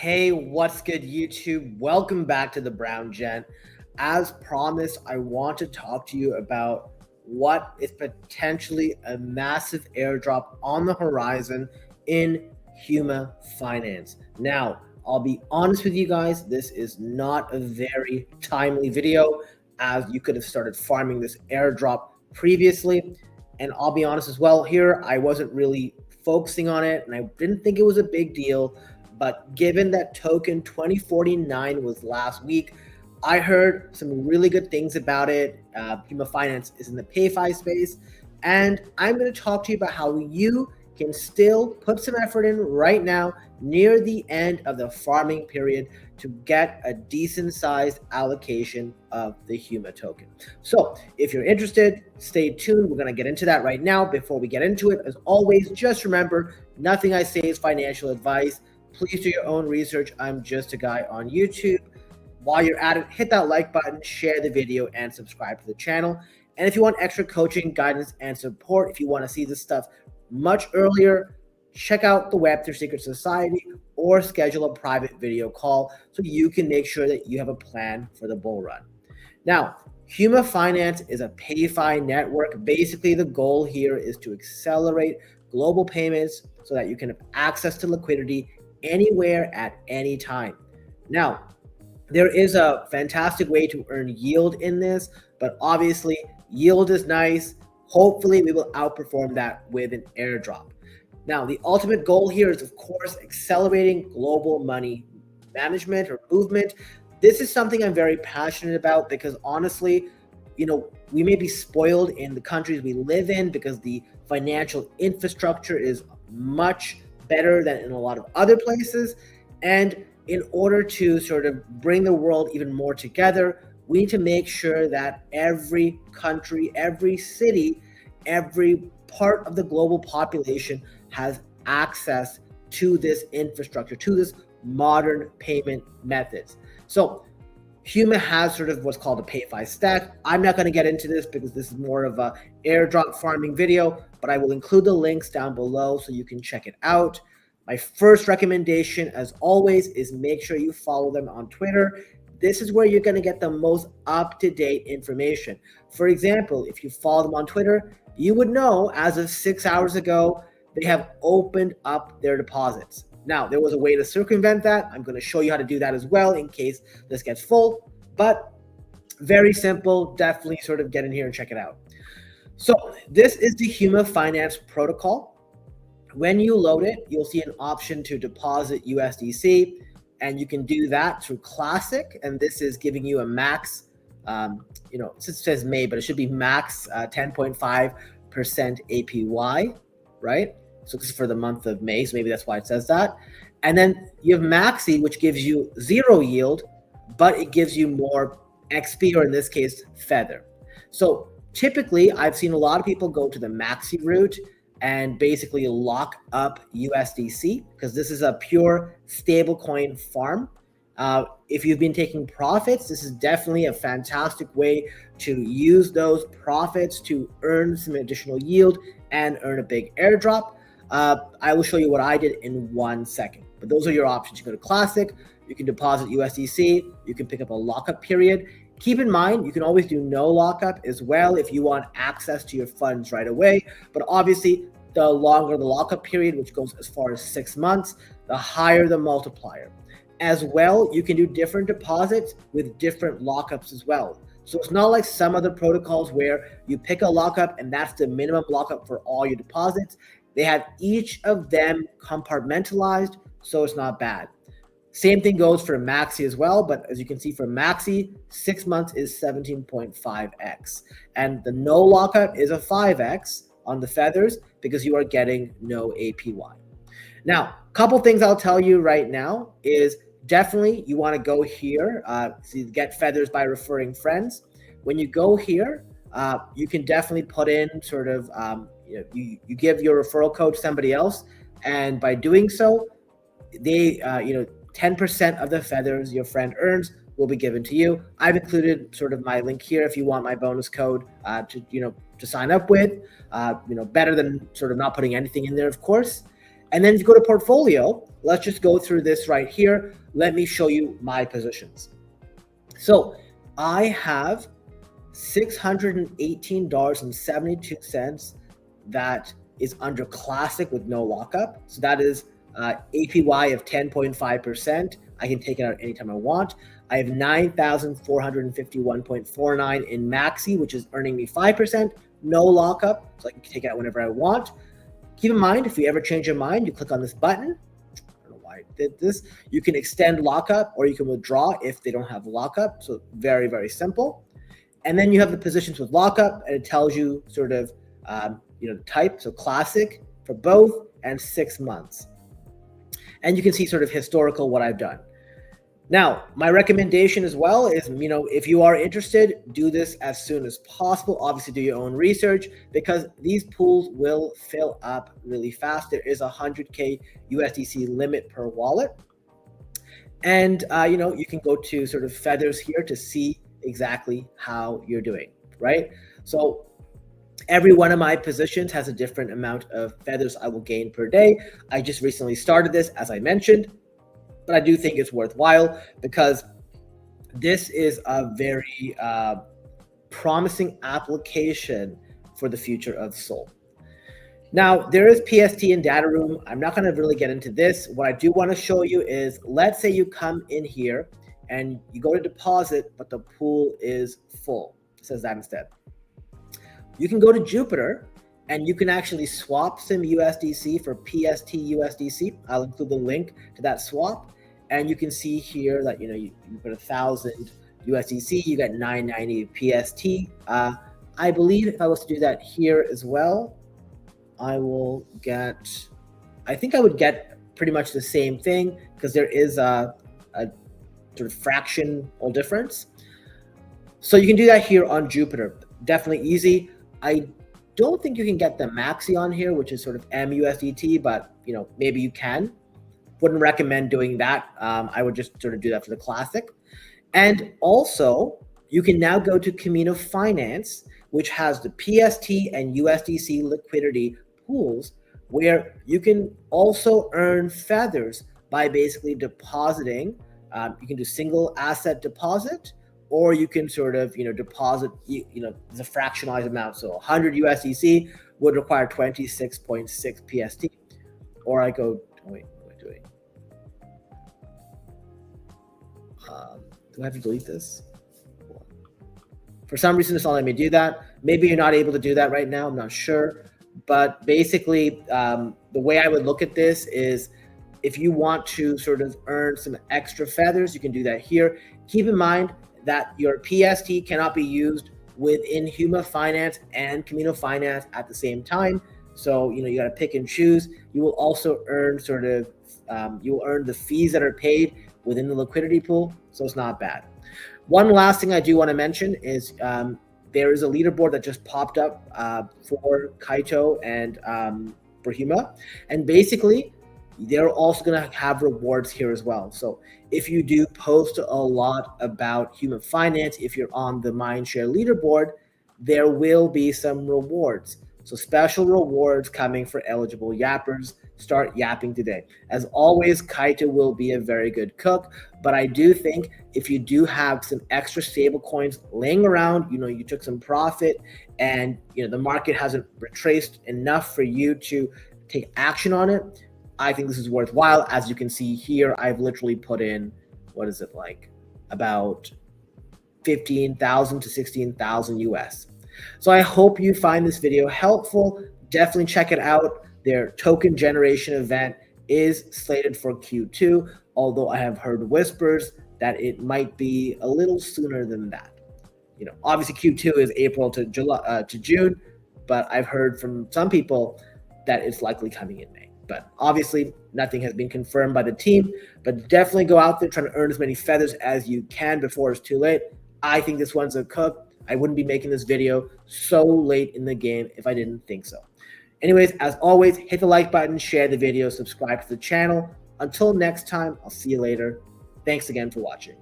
Hey, what's good, YouTube? Welcome back to the Brown Gent. As promised, I want to talk to you about what is potentially a massive airdrop on the horizon in Huma Finance. Now, I'll be honest with you guys, this is not a very timely video as you could have started farming this airdrop previously. And I'll be honest as well, here I wasn't really focusing on it and I didn't think it was a big deal. But given that token 2049 was last week, I heard some really good things about it. Huma Finance is in the PayFi space, and I'm going to talk to you about how you can still put some effort in right now near the end of the farming period to get a decent sized allocation of the Huma token. So if you're interested, stay tuned. We're going to get into that right now. Before we get into it, as always, just remember, nothing I say is financial advice. Please do your own research. I'm just a guy on YouTube. While you're at it, hit that like button, share the video, and subscribe to the channel. And if you want extra coaching, guidance, and support, if you want to see this stuff much earlier, check out the Web3 Secret Society or schedule a private video call so you can make sure that you have a plan for the bull run. Now, Huma Finance is a PayFi network. Basically, the goal here is to accelerate global payments so that you can have access to liquidity anywhere at any time. Now, there is a fantastic way to earn yield in this, but obviously yield is nice. Hopefully we will outperform that with an airdrop. Now, the ultimate goal here is, of course, accelerating global money management or movement. This is something I'm very passionate about because honestly, we may be spoiled in the countries we live in because the financial infrastructure is much better than in a lot of other places. And in order to sort of bring the world even more together, we need to make sure that every country, every city, every part of the global population has access to this infrastructure, to this modern payment methods. So Huma has sort of what's called a PayFi stack. I'm not going to get into this because this is more of a airdrop farming video, but I will include the links down below so you can check it out. My first recommendation, as always, is make sure you follow them on Twitter. This is where you're going to get the most up-to-date information. For example, if you follow them on Twitter, you would know as of 6 hours ago, they have opened up their deposits. Now, there was a way to circumvent that. I'm going to show you how to do that as well in case this gets full, but very simple. Definitely sort of get in here and check it out. So this is the Huma Finance protocol. When you load it, you'll see an option to deposit USDC, and you can do that through Classic. And this is giving you a max, it says May, but it should be max 10.5% APY, right? So this is for the month of May, so maybe that's why it says that. And then you have Maxi, which gives you 0 yield, but it gives you more XP, or in this case, Feather. So typically, I've seen a lot of people go to the Maxi route and basically lock up USDC because this is a pure stablecoin farm. If you've been taking profits, this is definitely a fantastic way to use those profits to earn some additional yield and earn a big airdrop. I will show you what I did in 1 second, but those are your options. You go to Classic, you can deposit USDC, you can pick up a lockup period. Keep in mind, you can always do no lockup as well if you want access to your funds right away. But obviously, the longer the lockup period, which goes as far as 6 months, the higher the multiplier. As well, you can do different deposits with different lockups as well. So it's not like some other protocols where you pick a lockup and that's the minimum lockup for all your deposits. They have each of them compartmentalized, so it's not bad. Same thing goes for Maxi as well, but as you can see for Maxi, 6 months is 17.5x. And the no lockup is a 5x on the Feathers because you are getting no APY. Now, a couple things I'll tell you right now is definitely you want to go here to get Feathers by referring friends. When you go here, you can definitely put in sort of, you give your referral code to somebody else. And by doing so, they, 10% of the Feathers your friend earns will be given to you. I've included sort of my link here if you want my bonus code to sign up with, better than sort of not putting anything in there, of course. And then if you go to portfolio, let's just go through this right here. Let me show you my positions. So I have $618.72 that is under classic with no lockup. So that is APY of 10.5%. I can take it out anytime I want. I have 9,451.49 in Maxi, which is earning me 5%, no lockup, so I can take it out whenever I want. Keep in mind, if you ever change your mind, you click on this button. I don't know why I did this. You can extend lockup or you can withdraw if they don't have lockup. So very, very simple. And then you have the positions with lockup, and it tells you sort of, the type. So classic for both and 6 months. And you can see sort of historical what I've done. Now, my recommendation as well is, if you are interested, do this as soon as possible. Obviously, do your own research because these pools will fill up really fast. There is a 100K USDC limit per wallet. And, you can go to sort of feathers here to see exactly how you're doing, right? So every one of my positions has a different amount of feathers I will gain per day. I just recently started this, as I mentioned, but I do think it's worthwhile because this is a very promising application for the future of Sol. Now, there is PST and data room. I'm not going to really get into this. What I do want to show you is, let's say you come in here and you go to deposit, but the pool is full. It says that instead. You can go to Jupiter and you can actually swap some USDC for PST USDC. I'll include the link to that swap. And you can see here that, you put 1,000 USDC, you get 990 PST. I believe if I was to do that here as well, I think I would get pretty much the same thing because there is a sort of fractional difference. So you can do that here on Jupiter. Definitely easy. I don't think you can get the Maxi on here, which is sort of MUSDT, but maybe you can. Wouldn't recommend doing that. I would just sort of do that for the classic. And also, you can now go to Huma Finance, which has the PST and USDC liquidity pools, where you can also earn feathers by basically depositing. You can do single asset deposit, or you can sort of, deposit, it's a fractionalized amount. So 100 USDC would require 26.6 PST. Or I go, wait, what am I doing? Do I have to delete this? For some reason, it's not letting me do that. Maybe you're not able to do that right now. I'm not sure. But basically, the way I would look at this is if you want to sort of earn some extra feathers, you can do that here. Keep in mind that your PST cannot be used within Huma Finance and Huma Finance at the same time. So, you got to pick and choose. You will also earn you will earn the fees that are paid within the liquidity pool. So it's not bad. One last thing I do want to mention is there is a leaderboard that just popped up for Kaito and for Huma. And basically, they're also going to have rewards here as well. So if you do post a lot about Huma Finance, if you're on the Mindshare leaderboard, there will be some rewards. So special rewards coming for eligible yappers. Start yapping today. As always, Kaito will be a very good cook, but I do think if you do have some extra stable coins laying around, you took some profit and the market hasn't retraced enough for you to take action on it, I think this is worthwhile. As you can see here, I've literally put in, about 15,000 to 16,000 US. So I hope you find this video helpful. Definitely check it out. Their token generation event is slated for Q2, although I have heard whispers that it might be a little sooner than that. Obviously Q2 is April to June, but I've heard from some people that it's likely coming in May. But obviously nothing has been confirmed by the team, but definitely go out there trying to earn as many feathers as you can before it's too late. I think this one's a cook. I wouldn't be making this video so late in the game if I didn't think so. Anyways, as always, hit the like button, share the video, subscribe to the channel. Until next time, I'll see you later. Thanks again for watching.